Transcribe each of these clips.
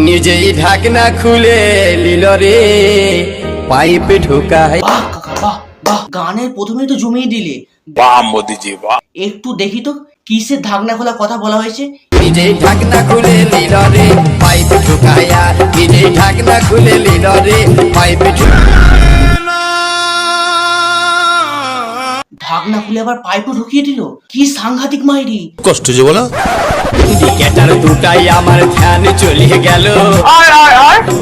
নিজেই ঢাকনা খুলে নিল রে পাইপে ঢোকায়। বাহ কাকা বাহ বাহ, গানের প্রথমেই তো জমিয়ে দিলে। বাহ মোদিজি বাহ। একটু দেখি তো কিসের ঢাকনা খোলা কথা বলা হয়েছে। নিজেই ঢাকনা খুলে নিল রে পাইপে ঢোকায়া, নিজেই ঢাকনা খুলে নিল রে পাইপে ঢাকনা খুলে আবার পাইপও ঢুকিয়ে দিল, কি সাংঘাতিক মাইরি। কষ্ট যে বলো। ইন্ডিকেটার দুটাই আমার ধ্যান চলে গেল,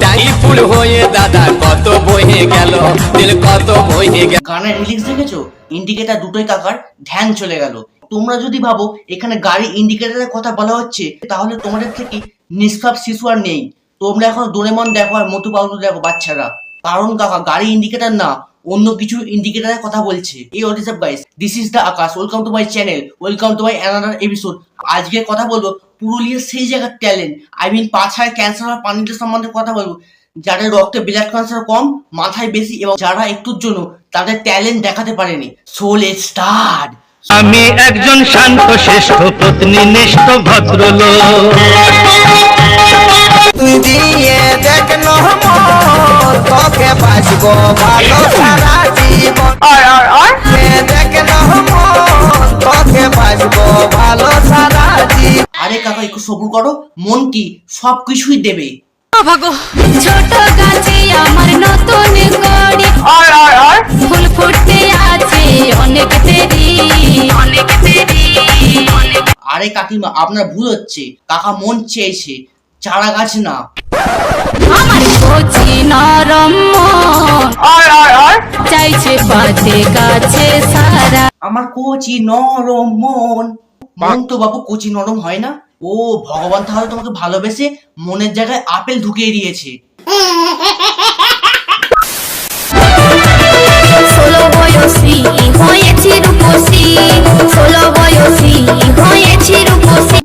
টাই ফুল হয়ে দাদা কত বয়ে গেল, দিল কত বয়ে গেল। গানের লিরিক্স দেখেছো? ইন্ডিকেটার দুটোই কাকার ধ্যান চলে গেল। তোমরা যদি ভাবো এখানে গাড়ি ইন্ডিকেটারের কথা বলা হচ্ছে, তাহলে তোমাদের থেকে নিষ্পাপ শিশু আর নেই। তোমরা এখন ডোরেমন দেখো আর মোটু পাতলু দেখো বাচ্চারা। কারণ কাকা গাড়ি ইন্ডিকেটার না, অন্য কিছু ইন্ডিকেটারের কথা বলছে। এই what is up guys, this is the Akash, welcome to my channel, welcome to my another episode. আজকে কথা বলবো পুরুলিয়ার সেই জায়গার ট্যালেন্ট, আই মিন পাছায় ক্যান্সার আর পানির সম্বন্ধে কথা বলবো। যাদের রক্তে ব্লাড ক্যান্সার কম, মাথায় বেশি, এবং যারা একটুর জন্য তাদের ট্যালেন্ট দেখাতে পারেনি। So let's start. আমি একজন শান্ত শিষ্ট পত্নীনিষ্ঠ ভদ্রলোক। তুই দিয়ে দেখ নহমল তোকে বাঁচবো ভালো সারা জীবন। দেখ নহমল তোকে বাঁচবো ভালো সারা জীবন। আরে কাকা একটু সবুর করো, মন কি সবকিছুই দেবে। ছোট গাছে আমার নতুন কড়ি, ফুল ফুটতে আছে অনেক দেরি, অনেক দেরি, অনেক। আরে কাকিমা আপনার ভুল হচ্ছে, কাকা মন চেয়েছে, চারা গাছ না। আমার কচি নরম মন চাইছে পাতে গাছে সারা। আমার কচি নরম মন, মন তো বাবু কচি নরম হয় না। ও ভগবান তাহলে তোমাকে ভালোবেসে মনের জায়গায় আপেল ঢুকিয়ে দিয়েছে। 16 বয়সী হয়েছি রূপসী, 16 বয়সী হয়েছি রূপসী।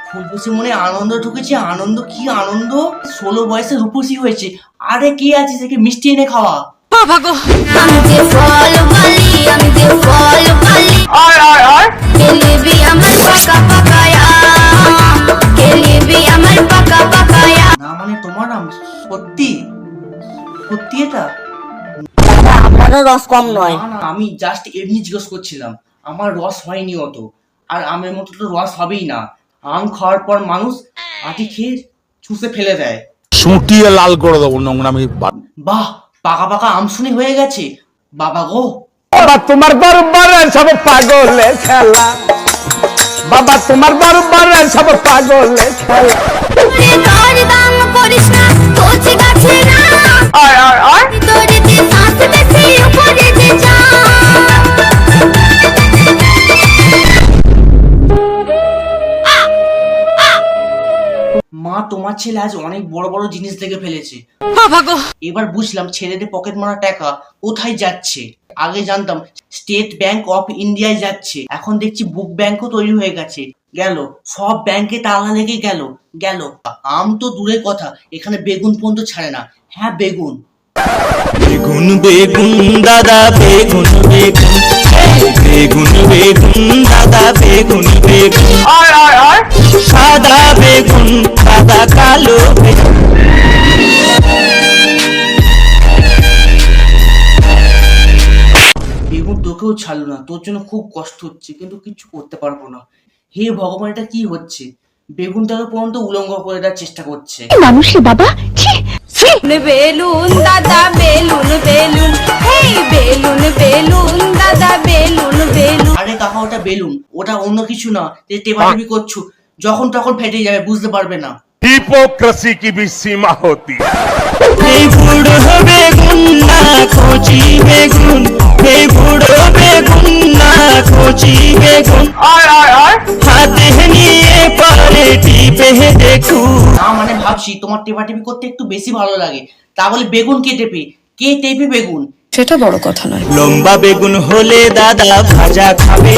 ফুলপুসি মনে আনন্দ ঢুকেছে, আনন্দ কি আনন্দ, 16 বয়সে রূপসী হয়েছে। আরে কি আছে সেকে মিষ্টি এনে খাওয়া। আমি যে ফল বালি, আমি যে ফল বালি, কেলিবি আমার পাকা পাকায়া, কেলিবি আমার পাকা পাকায়া। না মানে তোমার নাম সত্যি সত্যি এটা? আপনারও রস কম নয়। না না, আমি জাস্ট এমনি জিজ্ঞেস করছিলাম। আমার রস হয়নি অত, আর আমের মতো তো রস হবেই না। আম খাওয়ার পর মানুষ আটি খেয়ে চুষে ফেলে দেয়। সুটিয়ে লাল করে দেবো নোংরামি। বাহ, পাকা পাকা আম শুনি হয়ে গেছে বাবা গো। বাবা তোমার দরবারে সব পাগলে খেলা, বাবা তোমার দরবারে সব পাগলে খেলা। তোরে দর দাম করিস না, কচি গাছে না, তোরে যে সাথ বেশি উপরে যে যা। মা তোমার ছেলে আজ অনেক বড় বড় জিনিস দেখে ফেলেছে। এবার বুঝলাম ছেলেদের পকেট মারা টাকা কোথায় যাচ্ছে। আগে জানতাম স্টেট ব্যাংক অফ ইন্ডিয়ায় যাচ্ছে, এখন দেখছি বুক ব্যাংকও তৈরি হয়ে গেছে। গেল সব ব্যাংকে তালা লেগে গেল গেল। আম তো দূরের কথা, এখানে বেগুন পর্যন্ত ছাড়ে না। হ্যাঁ বেগুন, বেগুন বেগুন দাদা বেগুন বেগুন, বেগুন বেগুন দাদা বেগুন বেগুন, সাদা বেগুন দাদা কালো বেগুন। বেগুন তোকেও ছাড়লো না, তোর জন্য খুব কষ্ট হচ্ছে, কিন্তু কিছু করতে পারবো না। হে ভগবান, এটা কি হচ্ছে? বেগুনটাকে পর্যন্ত উলঙ্গ করে দেওয়ার চেষ্টা করছে। মানুষে বাবা বেলুন দাদা বেলুন বেলুন, হেই বেলুন বেলুন দাদা বেলুন বেলুন। আরে কাকা ওটা বেলুন, ওটা অন্য কিছু না। যে টেপাটেপি করছো, যখন তখন ফেটে যাবে, বুঝতে পারবে না। हिपोक्रेसी की भी सीमा होती है। এই বুড়ো বেগুন না কচি বেগুন, এই বুড়ো বেগুন না কচি বেগুন, হাতে নিয়ে পারে টিপে দেখুন। না মানে ভাবছি তোমার টেপাটেপি করতে একটু বেশি ভালো লাগে, তা বলে বেগুন কে টেপে? কে টেপে বেগুন? সেটা বড় কথা নয়। লম্বা বেগুন হলে দাদা ভাজা খাবে,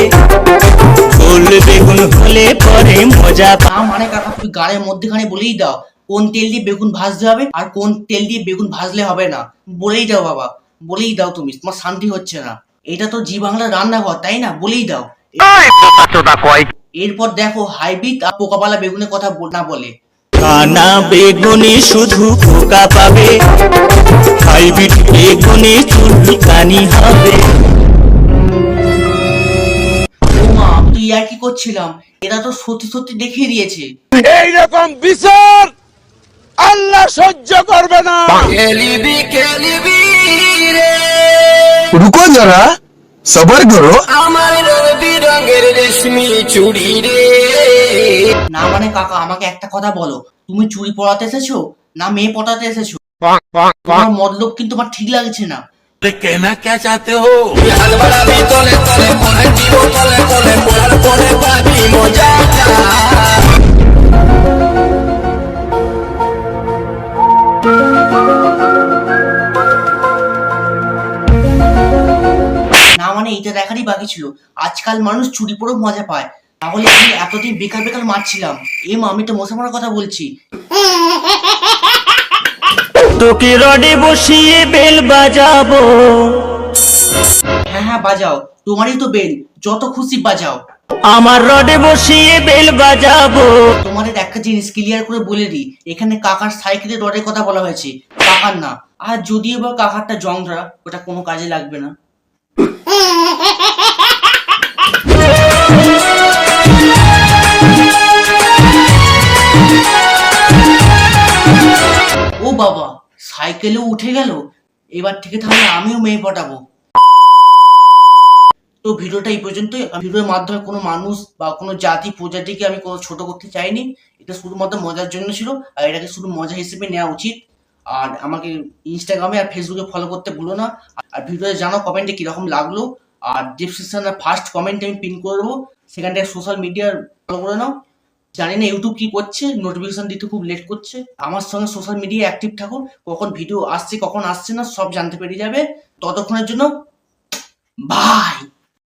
গোল বেগুন হলে পরে মজা না মানে কাকা তুমি গাড়ির মধ্যেখানে বলেই দাও কোন তেল দিয়ে বেগুন ভাজতে হবে আর কোন তেল দিয়ে বেগুন ভাজলে হবে না। বলেই দাও বাবা, বলেই দাও। তুমি তোমার শান্তি হচ্ছে না। এটা তো জি বাংলার রান্নাঘর, তাই না? বলেই দাও। এরপর দেখো হাইব্রিড আর পোকাপালা বেগুনের কথা না বলে। কানা বেগুনি শুধু খোকা পাবে, হাইব্রিড বেগুনি চুলকানি হবে। ও মা, আমি তো ইয়ার কি করছিলাম, এরা তো সত্যি সত্যি দেখিয়ে দিয়েছে। এইরকম বিচার আল্লাহ সহ্য করবে না। খেলিবি খেলিবি রে রুকো যারা, সবার করো। আমার রং বিরঙের রেশমি চুড়ি রে। না মানে কাকা, আমাকে একটা কথা বলো, তুমি চুরি পড়াতে এসেছো না মেয়ে পটাতে এসেছো? তোমার মতলব কিন্তু আমার ঠিক লাগছে না। कहना क्या चाहते हो? হাত বাড়াবি তলে তলে, পড়ে দিব তলে তলে, পড়ার পরে পাবি মজাটা। না মানে এইটা দেখারই বাকি ছিল, আজকাল মানুষ চুরি পরেও মজা পায়। তাহলে আমি এতদিন বেকার বেকার মারছিলাম। মা, আমি তো মশা মারার কথা বলছি। তোকে রডে বসিয়ে বেল বাজাবো। হ্যাঁ হ্যাঁ বাজাও, তোমারই তো বেল, যত খুশি বাজাও। আমার রডে বসিয়ে বেল বাজাবো। তোমাদের একটা জিনিস ক্লিয়ার করে বলে দিই, এখানে কাকার সাইকেলের রডের কথা বলা হয়েছে, কাকার না। আর যদিও বা কাকারটা জংরা, ওটা কোনো কাজে লাগবে না। ও বাবা, সাইকেলেও উঠে গেল। এবার থেকে তাহলে আমিও মেয়ে পটাবো। তো ভিডিওটা এই পর্যন্তই। ভিডিওর মাধ্যমে কোনো মানুষ বা কোনো জাতি প্রজাতিকে আমি কোনো ছোট করতে চাইনি। এটা শুধুমাত্র মজার জন্য ছিল, আর এটাকে শুধু মজা হিসেবে নেওয়া উচিত। আর আমাকে ইনস্টাগ্রামে আর ফেসবুকে ফলো করতে ভুলো না। আর ভিডিওতে জানাও কমেন্টে কিরকম লাগলো। আর ডিসক্রিপশনে ফার্স্ট কমেন্টে আমি পিন করে দেবো, সেখান থেকে সোশ্যাল মিডিয়ার ফলো করে নাও। জানি না ইউটিউব কি করছে, নোটিফিকেশন দিতে খুব লেট করছে। আমার সঙ্গে সোশ্যাল মিডিয়ায় অ্যাক্টিভ থাকো, কখন ভিডিও আসছে কখন আসছে না সব জানতে পেরে যাবে। ততক্ষণের জন্য বাই।